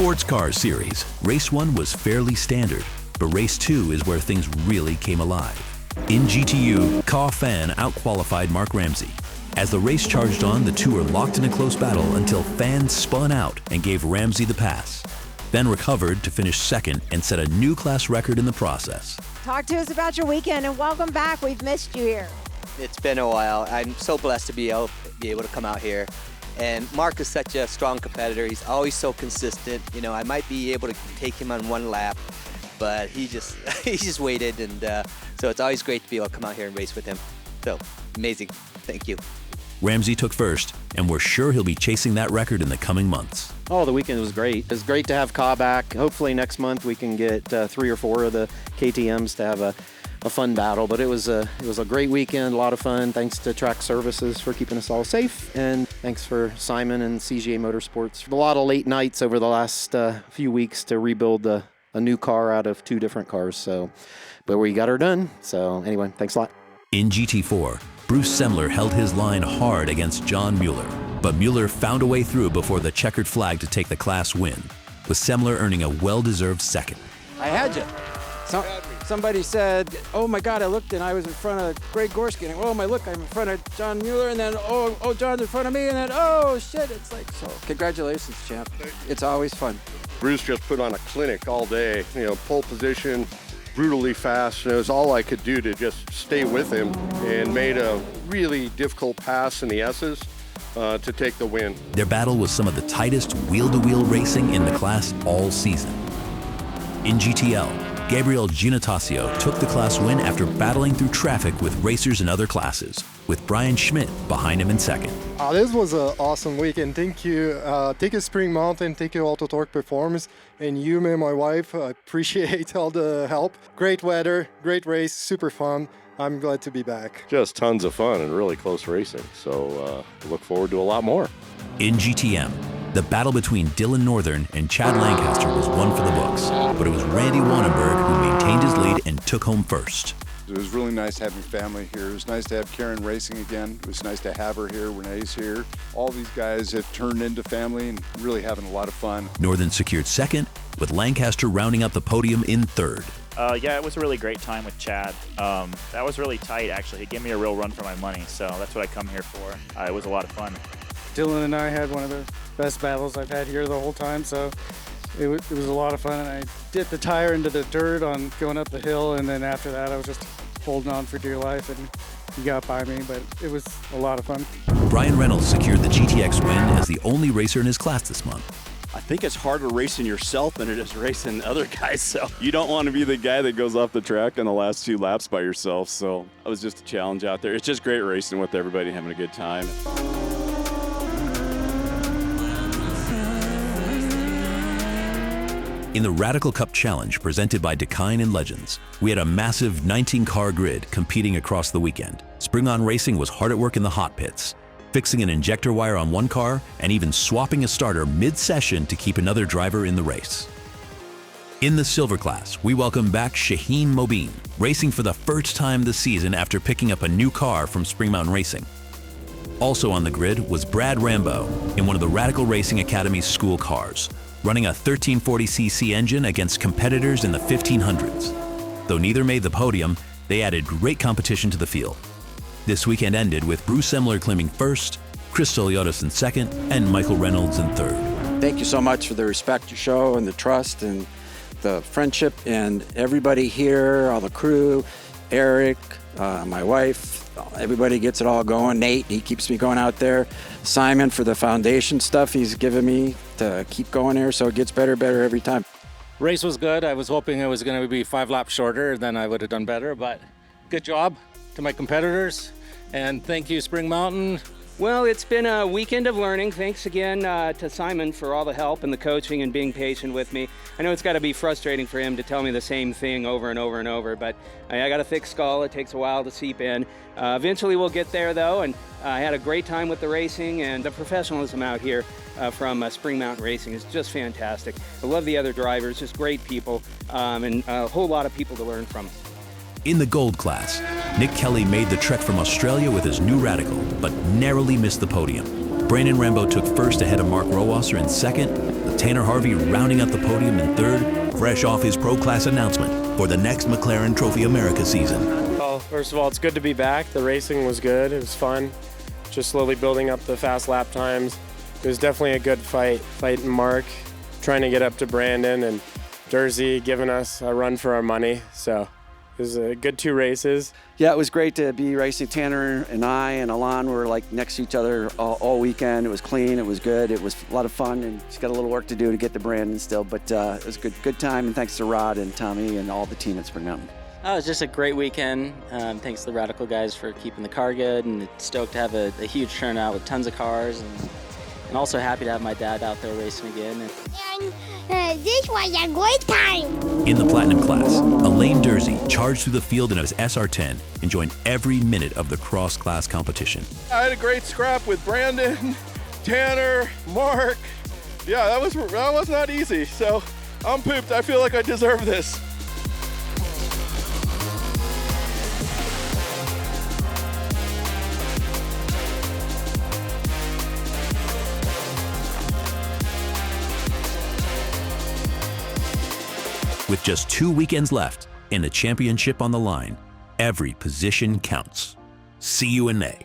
Sports Car Series, Race 1 was fairly standard, but Race 2 is where things really came alive. In GTU, Kha Phan outqualified Mark Ramsey. As the race charged on, the two were locked in a close battle until Phan spun out and gave Ramsey the pass. Then recovered to finish second and set a new class record in the process. Talk to us about your weekend and welcome back. We've missed you here. It's been a while. I'm so blessed to be able to come out here. And Mark is such a strong competitor. He's always so consistent. You know, I might be able to take him on one lap, but he just waited. And so it's always great to be able to come out here and race with him. So amazing. Thank you. Ramsey took first, and we're sure he'll be chasing that record in the coming months. Oh, the weekend was great. It was great to have Kha back. Hopefully next month we can get 3 or 4 of the KTMs to have a fun battle. But it was a great weekend, a lot of fun. Thanks to Track Services for keeping us all safe, and thanks for Simon and CGA Motorsports. A lot of late nights over the last few weeks to rebuild a new car out of 2 different cars. But we got her done. So anyway, thanks a lot. In GT4, Bruce Semler held his line hard against John Mueller, but Mueller found a way through before the checkered flag to take the class win, with Semler earning a well-deserved second. I had you. Somebody said, oh my God, I looked and I was in front of Greg Gorski, and oh my, look, I'm in front of John Mueller, and then oh John's in front of me, and then oh shit, it's like, so congratulations, champ. It's always fun. Bruce just put on a clinic all day, pole position, brutally fast, and it was all I could do to just stay with him, and made a really difficult pass in the S's to take the win. Their battle was some of the tightest wheel-to-wheel racing in the class all season. In GTL, Gabriel Giannattasio took the class win after battling through traffic with racers in other classes, with Brian Schmidt behind him in second. This was an awesome weekend. Thank you. Thank you, Spring Mountain. Thank you, Auto Torque Performance. And you, me, and my wife, I appreciate all the help. Great weather, great race, super fun. I'm glad to be back. Just tons of fun and really close racing. So look forward to a lot more. In GTM, the battle between Dylan Northern and Chad Lancaster was one for the books, but it was Randy Wonnenberg who maintained his lead and took home first. It was really nice having family here. It was nice to have Karen racing again. It was nice to have her here. Renee's here. All these guys have turned into family and really having a lot of fun. Northern secured second, with Lancaster rounding up the podium in third. Yeah, it was a really great time with Chad. That was really tight, actually. He gave me a real run for my money, so that's what I come here for. It was a lot of fun. Dylan and I had one of the best battles I've had here the whole time, so it was a lot of fun. And I dipped the tire into the dirt on going up the hill, and then after that I was just holding on for dear life, and he got by me, but it was a lot of fun. Brian Reynolds secured the GTX win as the only racer in his class this month. I think it's harder racing yourself than it is racing other guys, so you don't want to be the guy that goes off the track on the last 2 laps by yourself, so it was just a challenge out there. It's just great racing with everybody, having a good time. In the Radical Cup Challenge presented by Dakine and Legends, we had a massive 19-car grid competing across the weekend. Spring On Racing was hard at work in the hot pits, fixing an injector wire on one car and even swapping a starter mid-session to keep another driver in the race. In the silver class, we welcome back Shaheen Mobeen, racing for the first time this season after picking up a new car from Spring Mountain Racing. Also on the grid was Brad Rambo in one of the Radical Racing Academy's school cars, running a 1340cc engine against competitors in the 1500s. Though neither made the podium, they added great competition to the field. This weekend ended with Bruce Semler claiming first, Chris Toliotis in second, and Michael Reynolds in third. Thank you so much for the respect you show and the trust and the friendship, and everybody here, all the crew, Eric, my wife, everybody gets it all going. Nate, he keeps me going out there. Simon for the foundation stuff he's given me to keep going there, so it gets better every time. Race was good. I was hoping it was going to be 5 laps shorter, then I would have done better, but good job to my competitors, and thank you, Spring Mountain. Well, it's been a weekend of learning. Thanks again to Simon for all the help and the coaching and being patient with me. I know it's got to be frustrating for him to tell me the same thing over and over and over, but I got a thick skull. It takes a while to seep in. Eventually we'll get there, though, and I had a great time with the racing, and the professionalism out here from Spring Mountain Racing is just fantastic. I love the other drivers, just great people, and a whole lot of people to learn from. In the gold class, Nick Kelly made the trek from Australia with his new Radical, but narrowly missed the podium. Brandon Rambo took first ahead of Mark Rowasser in second. The Tanner Harvey rounding out the podium in third, fresh off his Pro Class announcement for the next McLaren Trophy America season. Well, first of all, it's good to be back. The racing was good. It was fun. Just slowly building up the fast lap times. It was definitely a good fight. Fighting Mark, trying to get up to Brandon, and Derzie giving us a run for our money. So it was a good 2 races. Yeah, it was great to be racing. Tanner and I and Alain were like next to each other all weekend. It was clean, it was good, it was a lot of fun, and just got a little work to do to get to Brandon still, but it was a good time, and thanks to Rod and Tommy and all the team at Spring Mountain. Oh, it was just a great weekend. Thanks to the Radical guys for keeping the car good, and stoked to have a huge turnout with tons of cars, and also happy to have my dad out there racing again. And this was a great time. In the Platinum class, Alain Derzie charged through the field in his SR10, enjoying every minute of the cross-class competition. I had a great scrap with Brandon, Tanner, Mark. Yeah, that was not easy. So I'm pooped. I feel like I deserve this. With just 2 weekends left and the championship on the line, every position counts. See you in May.